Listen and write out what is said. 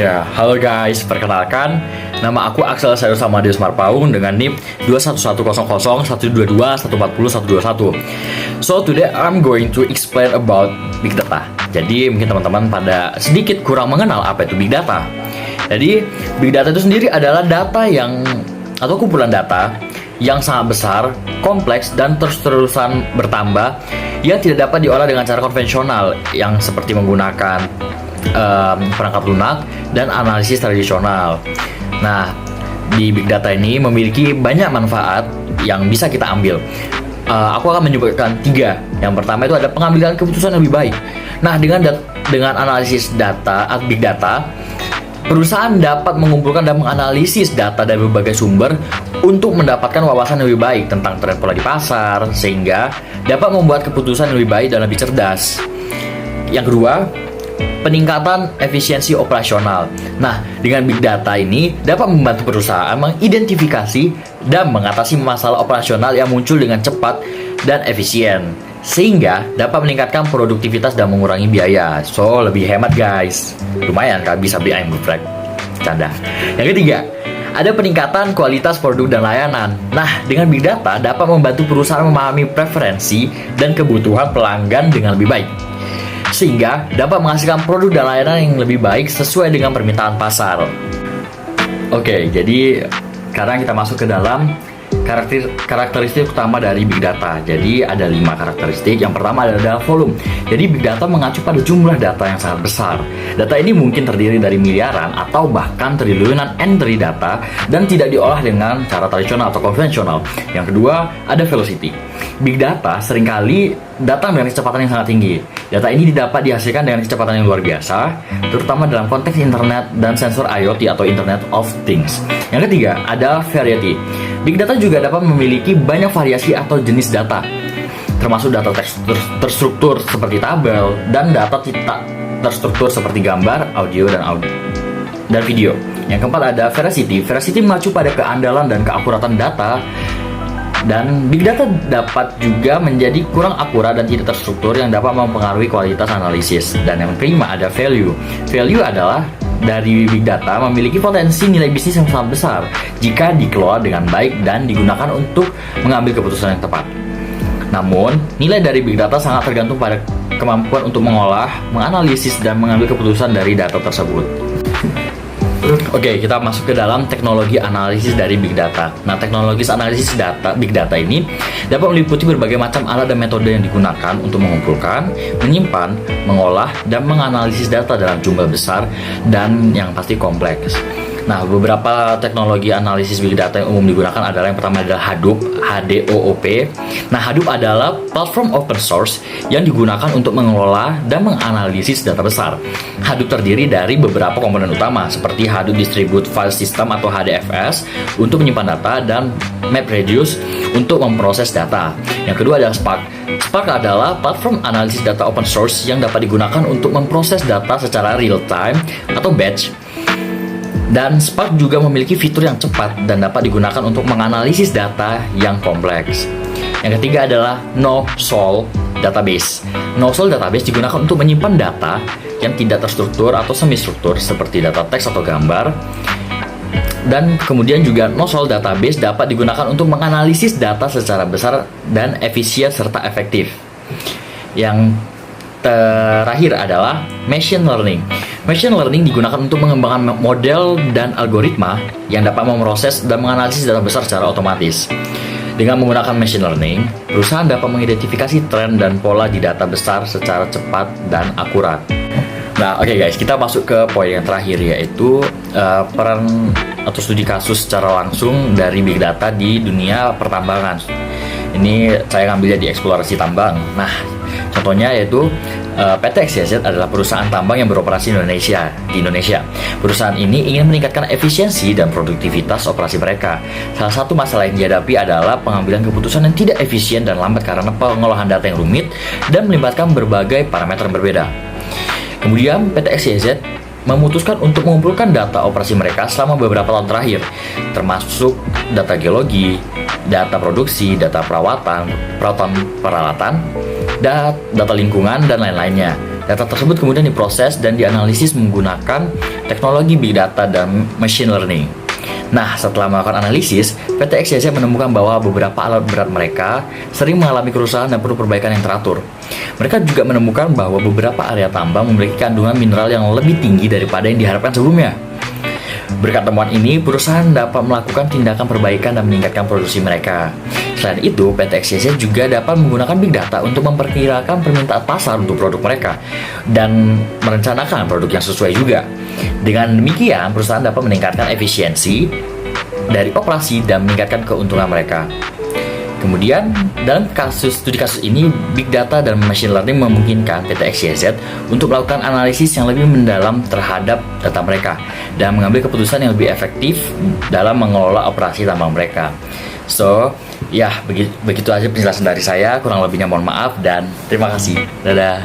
Ya, halo guys, perkenalkan nama aku Axel Sayur Samadius Marpaung dengan NIP 21100122140 So today I'm going to explain about Big Data. Jadi mungkin teman-teman pada sedikit kurang mengenal apa itu Big Data. Jadi Big Data itu sendiri adalah data atau kumpulan data yang sangat besar, kompleks, dan terus-terusan bertambah yang tidak dapat diolah dengan cara konvensional yang seperti menggunakan perangkat lunak dan analisis tradisional. Nah, di Big Data ini memiliki banyak manfaat yang bisa kita ambil. Aku akan menyebutkan 3. Yang pertama itu ada pengambilan keputusan yang lebih baik. Nah, dengan analisis data atau Big Data, perusahaan dapat mengumpulkan dan menganalisis data dari berbagai sumber untuk mendapatkan wawasan yang lebih baik tentang tren pola di pasar, sehingga dapat membuat keputusan yang lebih baik dan lebih cerdas. Yang kedua, peningkatan efisiensi operasional. Nah, dengan Big Data ini dapat membantu perusahaan mengidentifikasi dan mengatasi masalah operasional yang muncul dengan cepat dan efisien, sehingga dapat meningkatkan produktivitas dan mengurangi biaya. So, lebih hemat guys. Lumayan kan bisa beli ayam geprek. Canda. Yang ketiga, ada peningkatan kualitas produk dan layanan. Nah, dengan Big Data dapat membantu perusahaan memahami preferensi dan kebutuhan pelanggan dengan lebih baik, sehingga dapat menghasilkan produk dan layanan yang lebih baik sesuai dengan permintaan pasar. Oke, jadi sekarang kita masuk ke dalam karakteristik utama dari Big Data. Jadi ada 5 karakteristik. Yang pertama adalah volume. Jadi Big Data mengacu pada jumlah data yang sangat besar. Data ini mungkin terdiri dari miliaran atau bahkan triliunan entry data dan tidak diolah dengan cara tradisional atau konvensional. Yang kedua ada velocity. Big Data seringkali datang dengan kecepatan yang sangat tinggi. Data ini dapat dihasilkan dengan kecepatan yang luar biasa, terutama dalam konteks internet dan sensor IoT atau Internet of Things. Yang ketiga, ada variety. Big Data juga dapat memiliki banyak variasi atau jenis data, termasuk data terstruktur seperti tabel dan data tidak terstruktur seperti gambar, audio, dan video. Yang keempat ada veracity. Veracity mengacu pada keandalan dan keakuratan data. Dan Big Data dapat juga menjadi kurang akurat dan tidak terstruktur yang dapat mempengaruhi kualitas analisis. Dan yang kelima ada value. Value adalah dari Big Data memiliki potensi nilai bisnis yang sangat besar jika dikelola dengan baik dan digunakan untuk mengambil keputusan yang tepat. Namun, nilai dari Big Data sangat tergantung pada kemampuan untuk mengolah, menganalisis, dan mengambil keputusan dari data tersebut. Oke, kita masuk ke dalam teknologi analisis dari Big Data. Nah, teknologi analisis Big Data ini dapat meliputi berbagai macam alat dan metode yang digunakan untuk mengumpulkan, menyimpan, mengolah, dan menganalisis data dalam jumlah besar dan yang pasti kompleks. Nah, beberapa teknologi analisis Big Data yang umum digunakan adalah yang pertama adalah Hadoop, HDOOP. Nah, Hadoop adalah platform open source yang digunakan untuk mengelola dan menganalisis data besar. Hadoop terdiri dari beberapa komponen utama seperti Hadoop Distributed File System atau HDFS untuk menyimpan data dan MapReduce untuk memproses data. Yang kedua adalah Spark. Spark adalah platform analisis data open source yang dapat digunakan untuk memproses data secara real time atau batch. Dan Spark juga memiliki fitur yang cepat dan dapat digunakan untuk menganalisis data yang kompleks. Yang ketiga adalah No-Sol Database. No-Sol Database digunakan untuk menyimpan data yang tidak terstruktur atau semi-struktur seperti data teks atau gambar. Dan kemudian juga No-Sol Database dapat digunakan untuk menganalisis data secara besar dan efisien serta efektif. Yang terakhir adalah Machine Learning. Machine Learning digunakan untuk mengembangkan model dan algoritma yang dapat memproses dan menganalisis data besar secara otomatis. Dengan menggunakan Machine Learning, perusahaan dapat mengidentifikasi tren dan pola di data besar secara cepat dan akurat. Nah, oke guys, kita masuk ke poin yang terakhir, yaitu peran atau studi kasus secara langsung dari Big Data di dunia pertambangan. Ini saya ngambilnya di eksplorasi tambang. Nah, contohnya yaitu PT XYZ adalah perusahaan tambang yang beroperasi di Indonesia. Perusahaan ini ingin meningkatkan efisiensi dan produktivitas operasi mereka. Salah satu masalah yang dihadapi adalah pengambilan keputusan yang tidak efisien dan lambat karena pengolahan data yang rumit dan melibatkan berbagai parameter yang berbeda. Kemudian PT XYZ memutuskan untuk mengumpulkan data operasi mereka selama beberapa tahun terakhir, termasuk data geologi, data produksi, data peralatan, data lingkungan, dan lain-lainnya. Data tersebut kemudian diproses dan dianalisis menggunakan teknologi big data dan machine learning. Nah, setelah melakukan analisis, PT XYZ menemukan bahwa beberapa alat berat mereka sering mengalami kerusakan dan perlu perbaikan yang teratur. Mereka juga menemukan bahwa beberapa area tambang memiliki kandungan mineral yang lebih tinggi daripada yang diharapkan sebelumnya. Berkat temuan ini, perusahaan dapat melakukan tindakan perbaikan dan meningkatkan produksi mereka. Selain itu, PT XYZ juga dapat menggunakan big data untuk memperkirakan permintaan pasar untuk produk mereka dan merencanakan produk yang sesuai juga. Dengan demikian, perusahaan dapat meningkatkan efisiensi dari operasi dan meningkatkan keuntungan mereka. Kemudian, dalam studi kasus ini, Big Data dan Machine Learning memungkinkan PT XYZ untuk melakukan analisis yang lebih mendalam terhadap data mereka dan mengambil keputusan yang lebih efektif dalam mengelola operasi tambang mereka. So, ya begitu aja penjelasan dari saya. Kurang lebihnya mohon maaf dan terima kasih. Dadah.